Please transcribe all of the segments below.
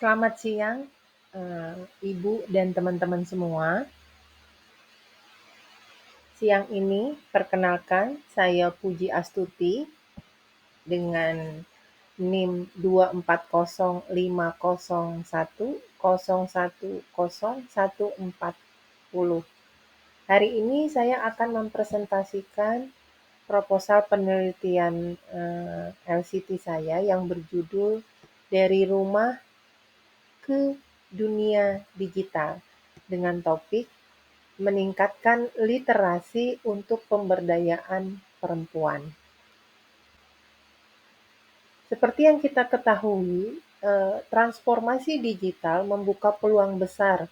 Selamat siang, Ibu dan teman-teman semua. Siang ini perkenalkan saya Puji Astuti dengan NIM 24050010114. Hari ini saya akan mempresentasikan proposal penelitian LCT saya yang berjudul Dari Rumah ke Dunia Digital dengan topik meningkatkan literasi untuk pemberdayaan perempuan. Seperti yang kita ketahui, transformasi digital membuka peluang besar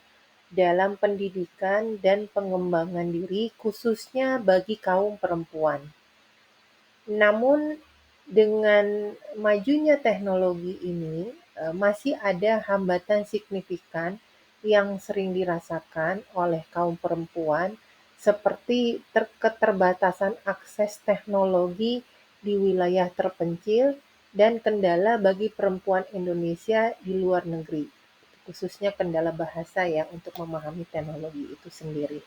dalam pendidikan dan pengembangan diri, khususnya bagi kaum perempuan. Namun, dengan majunya teknologi ini, masih ada hambatan signifikan yang sering dirasakan oleh kaum perempuan, seperti keterbatasan akses teknologi di wilayah terpencil dan kendala bagi perempuan Indonesia di luar negeri, khususnya kendala bahasa ya untuk memahami teknologi itu sendiri.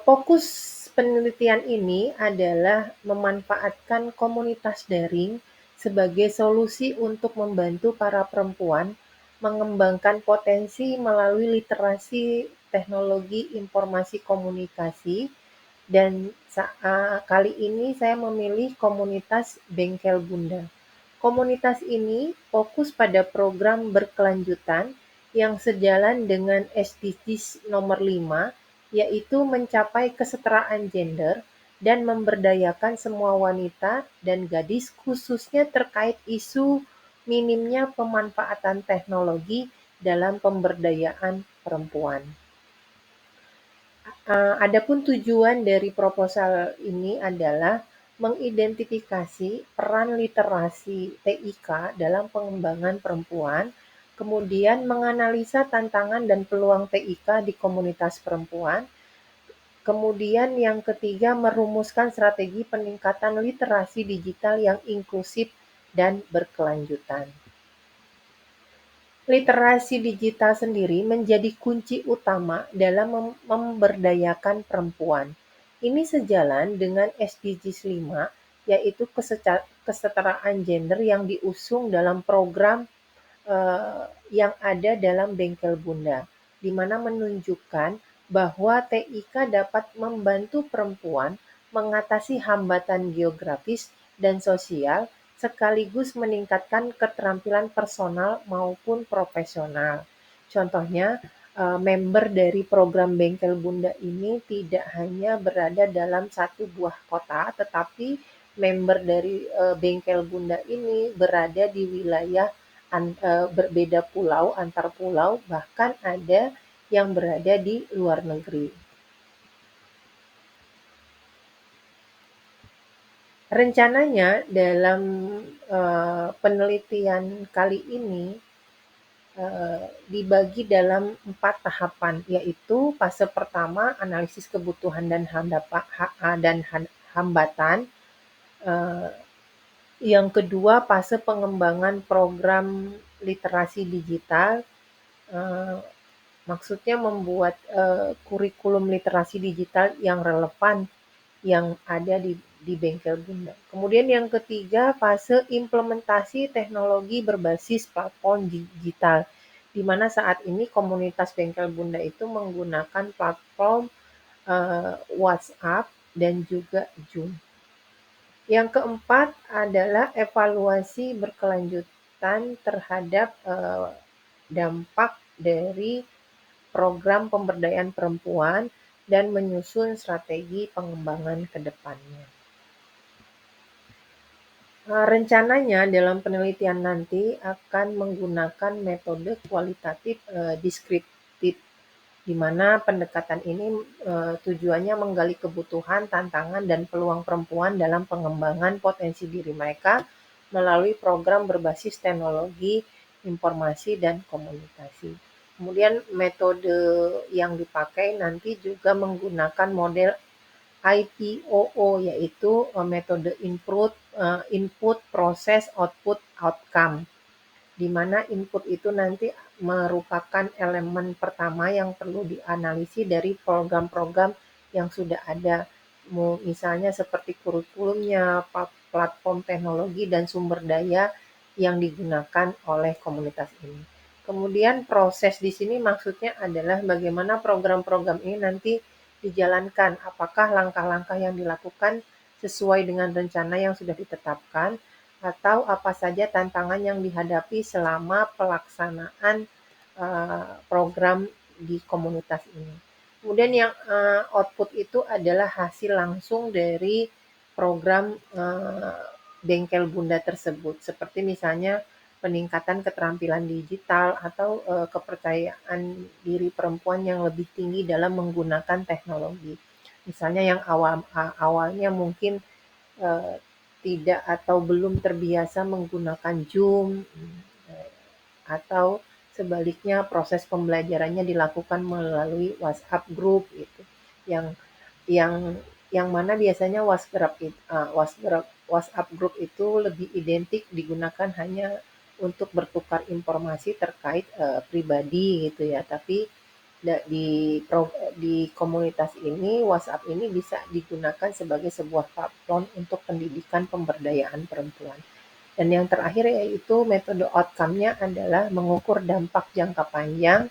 Fokus penelitian ini adalah memanfaatkan komunitas daring sebagai solusi untuk membantu para perempuan mengembangkan potensi melalui literasi teknologi informasi komunikasi dan kali ini saya memilih komunitas Bengkel Bunda. Komunitas ini fokus pada program berkelanjutan yang sejalan dengan SDGs nomor 5, yaitu mencapai kesetaraan gender dan memberdayakan semua wanita dan gadis, khususnya terkait isu minimnya pemanfaatan teknologi dalam pemberdayaan perempuan. Adapun tujuan dari proposal ini adalah mengidentifikasi peran literasi TIK dalam pengembangan perempuan, kemudian menganalisa tantangan dan peluang TIK di komunitas perempuan, kemudian yang ketiga merumuskan strategi peningkatan literasi digital yang inklusif dan berkelanjutan. Literasi digital sendiri menjadi kunci utama dalam memberdayakan perempuan. Ini sejalan dengan SDGs 5, yaitu kesetaraan gender yang diusung dalam program yang ada dalam Bengkel Bunda, di mana menunjukkan bahwa TIK dapat membantu perempuan mengatasi hambatan geografis dan sosial sekaligus meningkatkan keterampilan personal maupun profesional. Contohnya, member dari program Bengkel Bunda ini tidak hanya berada dalam satu buah kota, tetapi member dari Bengkel Bunda ini berada di wilayah berbeda pulau, antar pulau, bahkan ada yang berada di luar negeri. Rencananya dalam penelitian kali ini dibagi dalam 4 tahapan, yaitu fase pertama analisis kebutuhan dan hambatan, yang kedua fase pengembangan program literasi digital, maksudnya membuat kurikulum literasi digital yang relevan yang ada di Bengkel Bunda. Kemudian yang ketiga, fase implementasi teknologi berbasis platform digital, di mana saat ini komunitas Bengkel Bunda itu menggunakan platform WhatsApp dan juga Zoom. Yang keempat adalah evaluasi berkelanjutan terhadap dampak dari program pemberdayaan perempuan dan menyusun strategi pengembangan ke depannya. Rencananya dalam penelitian nanti akan menggunakan metode kualitatif deskriptif, di mana pendekatan ini tujuannya menggali kebutuhan, tantangan, dan peluang perempuan dalam pengembangan potensi diri mereka melalui program berbasis teknologi, informasi, dan komunikasi. Kemudian metode yang dipakai nanti juga menggunakan model IPOO, yaitu metode input, proses, output, outcome. di mana input itu nanti merupakan elemen pertama yang perlu dianalisis dari program-program yang sudah ada. Misalnya seperti kurikulumnya, platform teknologi, dan sumber daya yang digunakan oleh komunitas ini. Kemudian proses di sini maksudnya adalah bagaimana program-program ini nanti dijalankan, apakah langkah-langkah yang dilakukan sesuai dengan rencana yang sudah ditetapkan, atau apa saja tantangan yang dihadapi selama pelaksanaan program di komunitas ini. Kemudian yang output itu adalah hasil langsung dari program bengkel bunda tersebut, seperti misalnya peningkatan keterampilan digital atau kepercayaan diri perempuan yang lebih tinggi dalam menggunakan teknologi. Misalnya yang awalnya mungkin eh, tidak atau belum terbiasa menggunakan Zoom, atau sebaliknya proses pembelajarannya dilakukan melalui WhatsApp group gitu. Yang yang yang mana biasanya WhatsApp group itu lebih identik digunakan hanya untuk bertukar informasi terkait pribadi gitu ya. Tapi di komunitas ini WhatsApp ini bisa digunakan sebagai sebuah platform untuk pendidikan pemberdayaan perempuan. Dan yang terakhir yaitu metode outcome-nya adalah mengukur dampak jangka panjang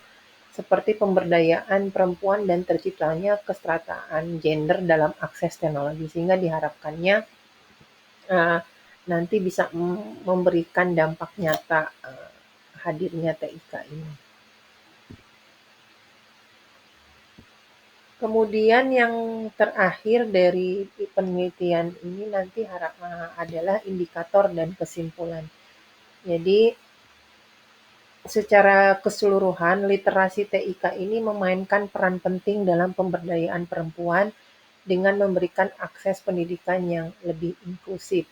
seperti pemberdayaan perempuan dan terciptanya kesetaraan gender dalam akses teknologi, sehingga diharapkannya uh, nanti bisa memberikan dampak nyata hadirnya TIK ini. Kemudian yang terakhir dari penelitian ini nanti adalah indikator dan kesimpulan. Jadi secara keseluruhan, literasi TIK ini memainkan peran penting dalam pemberdayaan perempuan dengan memberikan akses pendidikan yang lebih inklusif.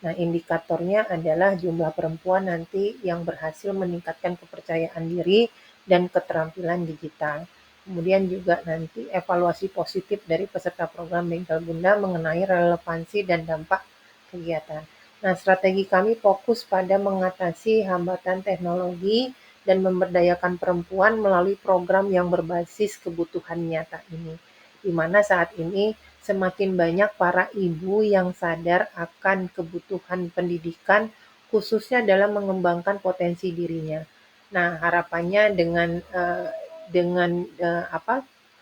Nah, indikatornya adalah jumlah perempuan nanti yang berhasil meningkatkan kepercayaan diri dan keterampilan digital. Kemudian juga nanti evaluasi positif dari peserta program Bengkel Bunda mengenai relevansi dan dampak kegiatan. Nah, strategi kami fokus pada mengatasi hambatan teknologi dan memberdayakan perempuan melalui program yang berbasis kebutuhan nyata ini. Di mana saat ini semakin banyak para ibu yang sadar akan kebutuhan pendidikan khususnya dalam mengembangkan potensi dirinya. Nah, harapannya dengan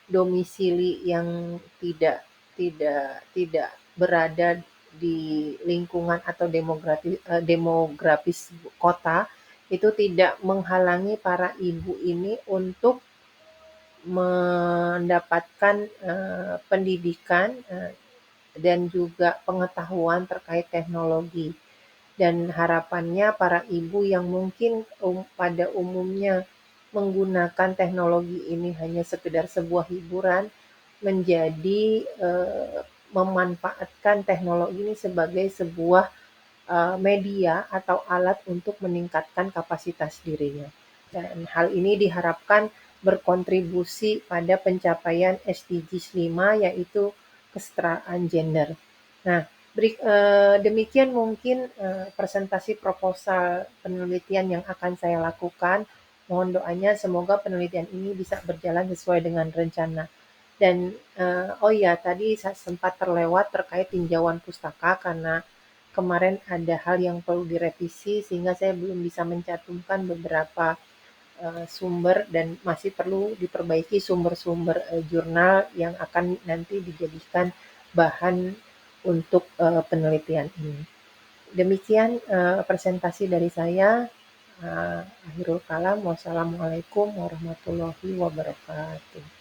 domisili yang tidak tidak berada di lingkungan atau demografis kota itu tidak menghalangi para ibu ini untuk mendapatkan pendidikan dan juga pengetahuan terkait teknologi. Dan harapannya para ibu yang mungkin pada umumnya menggunakan teknologi ini hanya sekedar sebuah hiburan, menjadi memanfaatkan teknologi ini sebagai sebuah media atau alat untuk meningkatkan kapasitas dirinya. Dan hal ini diharapkan berkontribusi pada pencapaian SDGs 5 yaitu kesetaraan gender. Nah, demikian mungkin presentasi proposal penelitian yang akan saya lakukan. Mohon doanya semoga penelitian ini bisa berjalan sesuai dengan rencana. Dan oh ya, tadi saya sempat terlewat terkait tinjauan pustaka karena kemarin ada hal yang perlu direvisi sehingga saya belum bisa mencantumkan beberapa sumber dan masih perlu diperbaiki sumber-sumber jurnal yang akan nanti dijadikan bahan untuk penelitian ini. Demikian presentasi dari saya. Akhirul kalam. Wassalamualaikum warahmatullahi wabarakatuh.